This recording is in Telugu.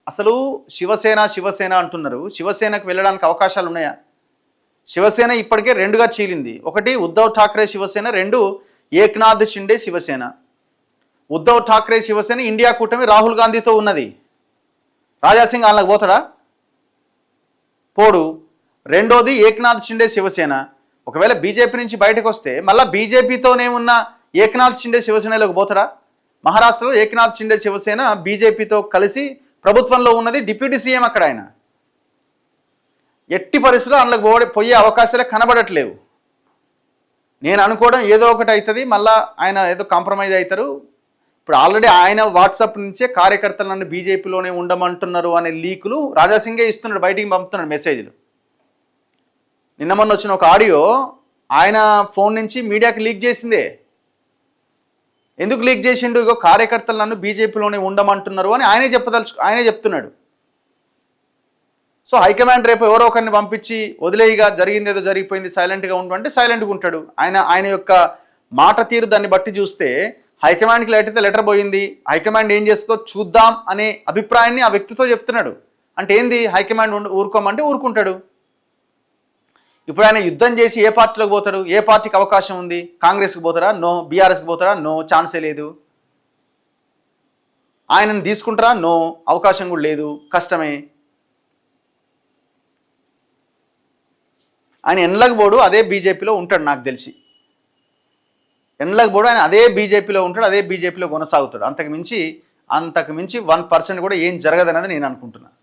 అసలు శివసేన శివసేన అంటున్నారు. శివసేనకు వెళ్ళడానికి అవకాశాలు ఉన్నాయా? శివసేన ఇప్పటికే రెండుగా చీలింది. ఒకటి ఉద్ధవ్ ఠాక్రే శివసేన, రెండు ఏక్నాథ్ షిండే శివసేన. ఉద్ధవ్ ఠాక్రే శివసేన ఇండియా కూటమి రాహుల్ గాంధీతో ఉన్నది. రాజాసింగ్ వాళ్ళకి పోతాడా? పోడు. రెండోది ఏక్నాథ్ షిండే శివసేన. ఒకవేళ బీజేపీ నుంచి బయటకు వస్తే మళ్ళీ బీజేపీతోనే ఉన్న ఏక్నాథ్ షిండే శివసేనలోకి పోతాడా? మహారాష్ట్రలో ఏక్నాథ్ షిండే శివసేన బీజేపీతో కలిసి ప్రభుత్వంలో ఉన్నది. డిప్యూటీ సీఎం అక్కడ ఆయన. ఎట్టి పరిస్థితుల్లో అందులోకి పోయే అవకాశాలే కనబడట్లేవు. నేను అనుకోవడం ఏదో ఒకటి అవుతుంది, మళ్ళీ ఆయన ఏదో కాంప్రమైజ్ అవుతారు. ఇప్పుడు ఆల్రెడీ ఆయన వాట్సాప్ నుంచే కార్యకర్తలు నన్ను బీజేపీలోనే ఉండమంటున్నారు అనే లీకులు రాజాసింగే ఇస్తున్నాడు, బయటికి పంపుతున్నాడు మెసేజ్లు. నిన్న మొన్న వచ్చిన ఒక ఆడియో ఆయన ఫోన్ నుంచి మీడియాకి లీక్ చేసిందే. ఎందుకు లీక్ చేసిండు? ఇగో కార్యకర్తలు నన్ను బీజేపీలోనే ఉండమంటున్నారు అని ఆయనే చెప్తున్నాడు. సో హైకమాండ్ రేపు ఎవరో ఒకరిని పంపించి వదిలేయిగా, జరిగింది ఏదో జరిగిపోయింది, సైలెంట్గా ఉండు అంటే సైలెంట్గా ఉంటాడు. ఆయన యొక్క మాట తీరు దాన్ని బట్టి చూస్తే హైకమాండ్కి అయితే లెటర్ పోయింది, హైకమాండ్ ఏం చేస్తుందో చూద్దాం అనే అభిప్రాయాన్ని ఆ వ్యక్తితో చెప్తున్నాడు. అంటే ఏంది? హైకమాండ్ ఊరుకోమంటే ఊరుకుంటాడు. ఇప్పుడు ఆయన యుద్ధం చేసి ఏ పార్టీలోకి పోతాడు? ఏ పార్టీకి అవకాశం ఉంది? కాంగ్రెస్కి పోతారా? నో. బీఆర్ఎస్కి పోతారా? నో, ఛాన్సే లేదు. ఆయనను తీసుకుంటారా? నో, అవకాశం కూడా లేదు, కష్టమే. ఆయన ఎన్లకు పోడు, అదే బీజేపీలో ఉంటాడు నాకు తెలిసి. ఎన్లకు పోడు, ఆయన అదే బీజేపీలో ఉంటాడు, అదే బీజేపీలో కొనసాగుతాడు. అంతకు మించి 1% కూడా ఏం జరగదనేది నేను అనుకుంటున్నాను.